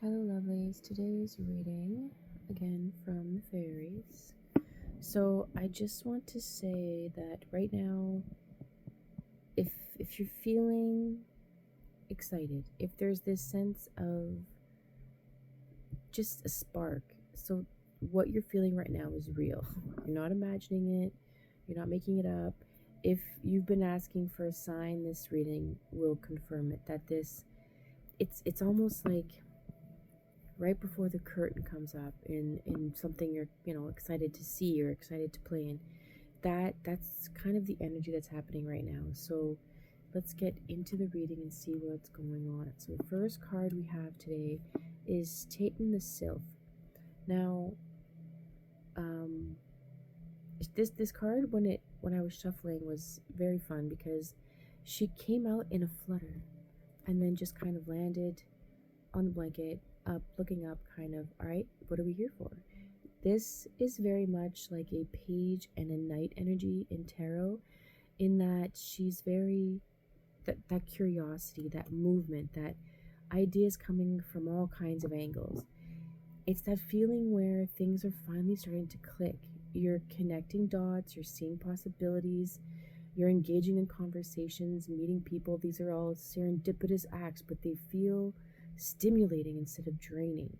Hello, lovelies. Today's reading, again from the fairies. So, I just want to say that right now, if you're feeling excited, if there's this sense of just a spark, so what you're feeling right now is real. You're not imagining it, you're not making it up. If you've been asking for a sign, this reading will confirm it. That it's almost like right before the curtain comes up in something you're excited to see or excited to play in. That's kind of the energy that's happening right now. So let's get into the reading and see what's going on. So the first card we have today is Taten the Sylph. Now, this card, when I was shuffling, was very fun because she came out in a flutter and then just kind of landed on the blanket, up, looking up, kind of, all right, what are we here for? This is very much like a page and a knight energy in tarot, in that she's very, that curiosity, that movement, that ideas coming from all kinds of angles. It's that feeling where things are finally starting to click. You're connecting dots, you're seeing possibilities, you're engaging in conversations, meeting people. These are all serendipitous acts, but they feel stimulating instead of draining.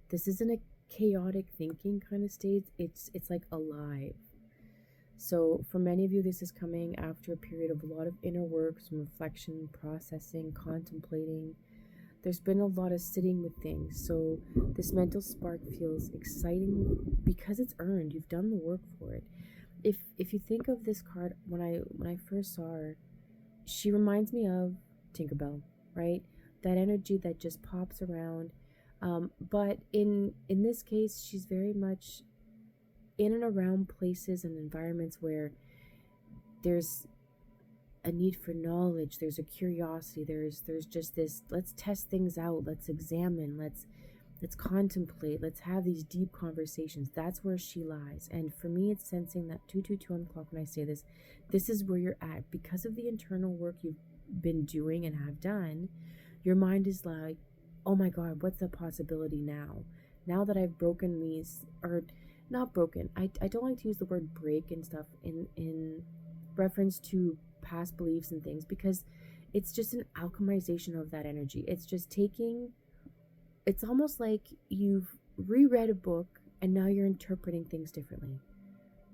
This isn't a chaotic thinking kind of state. It's like alive. So for many of you, this is coming after a period of a lot of inner work, some reflection, processing, contemplating. There's been a lot of sitting with things. So this mental spark feels exciting because it's earned. You've done the work for it. If you think of this card, when I first saw her, she reminds me of Tinkerbell, right? That energy that just pops around. But in this case, she's very much in and around places and environments where there's a need for knowledge, there's a curiosity, there's just this, let's test things out, let's examine, let's contemplate, let's have these deep conversations. That's where she lies. And for me, it's sensing that 222 on the clock when I say this is where you're at. Because of the internal work you've been doing and have done, your mind is like, oh my God, what's the possibility now? Now that I've broken these, or not broken, I don't like to use the word break and stuff in reference to past beliefs and things, because it's just an alchemization of that energy. It's just taking, it's almost like you've reread a book and now you're interpreting things differently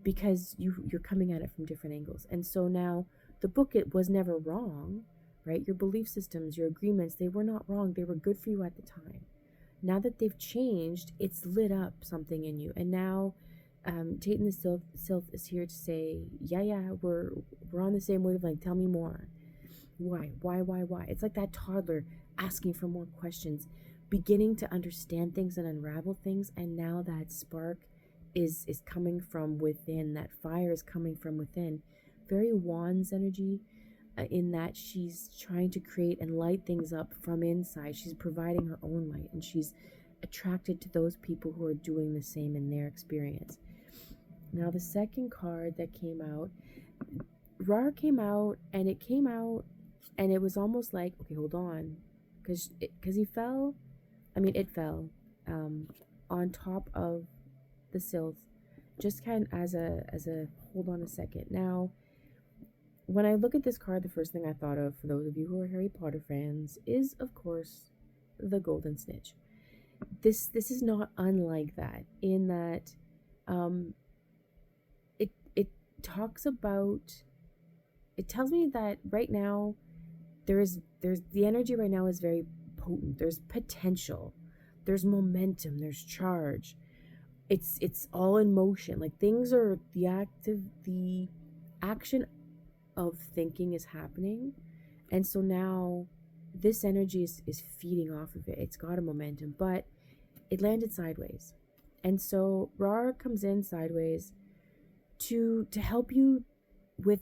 because you're coming at it from different angles. And so now the book, it was never wrong, right? Your belief systems, your agreements, they were not wrong. They were good for you at the time. Now that they've changed, it's lit up something in you. And now Taten the Sylph is here to say, yeah, we're on the same wavelength. Tell me more. Why? It's like that toddler asking for more questions, beginning to understand things and unravel things. And now that spark is coming from within. That fire is coming from within. Very Wands energy, in that she's trying to create and light things up from inside. She's providing her own light, and she's attracted to those people who are doing the same in their experience. Now, the second card that came out, Rar came out, and it was almost like, okay, hold on, because he fell. I mean, it fell on top of the Sylph, just kind of as a hold on a second. Now, when I look at this card, the first thing I thought of, for those of you who are Harry Potter fans, is, of course, the Golden Snitch. This is not unlike that, in that it talks about, it tells me that right now there's the energy right now is very potent. There's potential, there's momentum, there's charge. It's all in motion. Like, things are, the action of thinking is happening. And so now this energy is feeding off of it. It's got a momentum, but it landed sideways. And so Rar comes in sideways to help you with,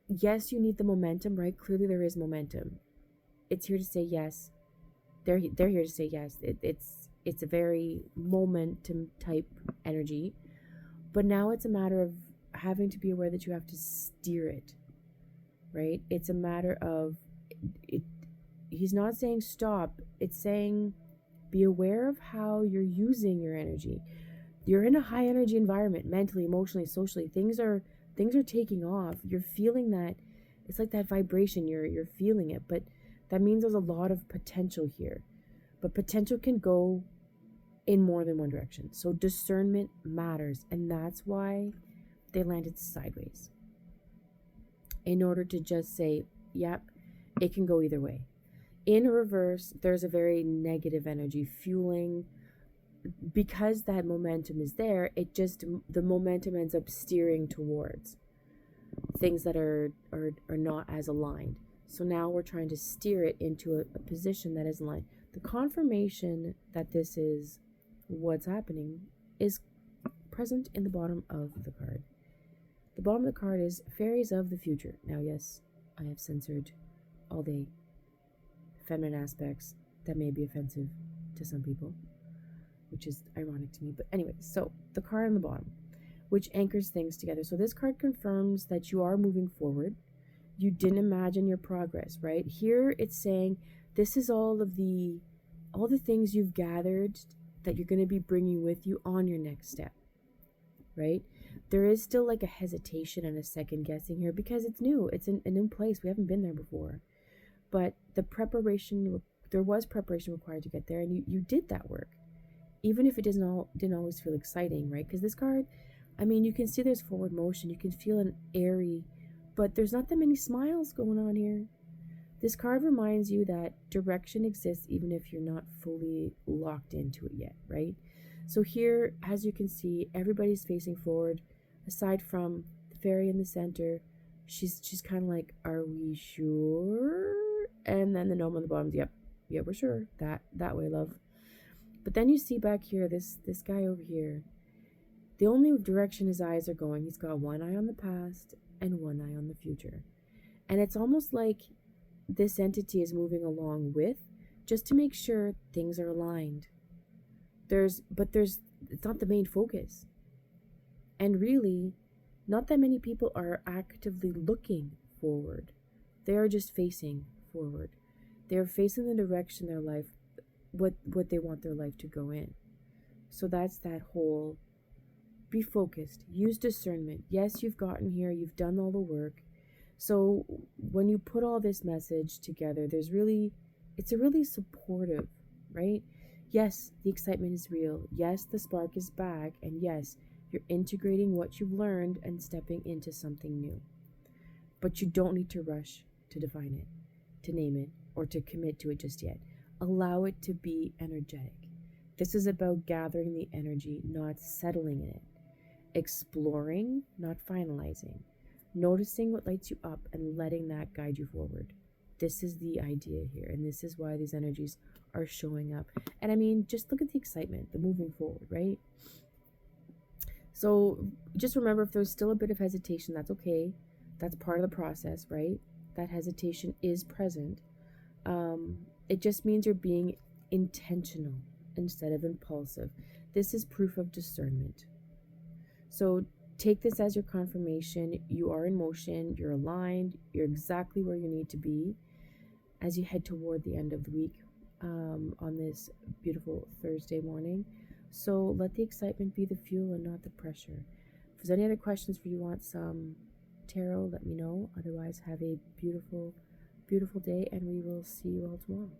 yes, you need the momentum, right? Clearly there is momentum. It's here to say yes. They're here to say yes. It's a very momentum type energy. But now it's a matter of having to be aware that you have to steer it, right? It's a matter of he's not saying stop. It's saying be aware of how you're using your energy. You're in a high energy environment, mentally, emotionally, socially. Things are taking off. You're feeling that. It's like that vibration. You're feeling it, but that means there's a lot of potential here. But potential can go in more than one direction. So discernment matters, and that's why they landed sideways. In order to just say, yep, it can go either way. In reverse, there's a very negative energy fueling. Because that momentum is there, the momentum ends up steering towards things that are not as aligned. So now we're trying to steer it into a position that is aligned. The confirmation that this is what's happening is present in the bottom of the card. The bottom of the card is Fairies of the Future. Now, yes, I have censored all the feminine aspects that may be offensive to some people, which is ironic to me. But anyway, so the card on the bottom, which anchors things together. So this card confirms that you are moving forward. You didn't imagine your progress, right? Here it's saying this is all the things you've gathered that you're going to be bringing with you on your next step, right? There is still like a hesitation and a second guessing here because it's new. It's a new place. We haven't been there before. But there was preparation required to get there, and you did that work. Even if it didn't always feel exciting, right? Because this card, I mean, you can see there's forward motion. You can feel an airy, but there's not that many smiles going on here. This card reminds you that direction exists even if you're not fully locked into it yet, right? So here, as you can see, everybody's facing forward, aside from the fairy in the center. She's kind of like, are we sure? And then the gnome on the bottom, yep, we're sure. That way, love. But then you see back here, this guy over here, the only direction his eyes are going, he's got one eye on the past and one eye on the future. And it's almost like this entity is moving along with, just to make sure things are aligned. It's not the main focus. And really, not that many people are actively looking forward. They are just facing forward. They're facing the direction their life, what they want their life to go in. So that's that whole, be focused, use discernment. Yes, you've gotten here, you've done all the work. So when you put all this message together, it's a really supportive, right? Yes, the excitement is real. Yes, the spark is back. And yes, you're integrating what you've learned and stepping into something new. But you don't need to rush to define it, to name it, or to commit to it just yet. Allow it to be energetic. This is about gathering the energy, not settling in it. Exploring, not finalizing. Noticing what lights you up and letting that guide you forward. This is the idea here, and this is why these energies are showing up. And I mean, just look at the excitement, the moving forward, right? So just remember, if there's still a bit of hesitation, that's okay. That's part of the process, right? That hesitation is present. It just means you're being intentional instead of impulsive. This is proof of discernment. So take this as your confirmation. You are in motion, you're aligned, you're exactly where you need to be as you head toward the end of the week on this beautiful Thursday morning. So let the excitement be the fuel and not the pressure. If there's any other questions or you want some tarot, let me know. Otherwise, have a beautiful, beautiful day, and we will see you all tomorrow.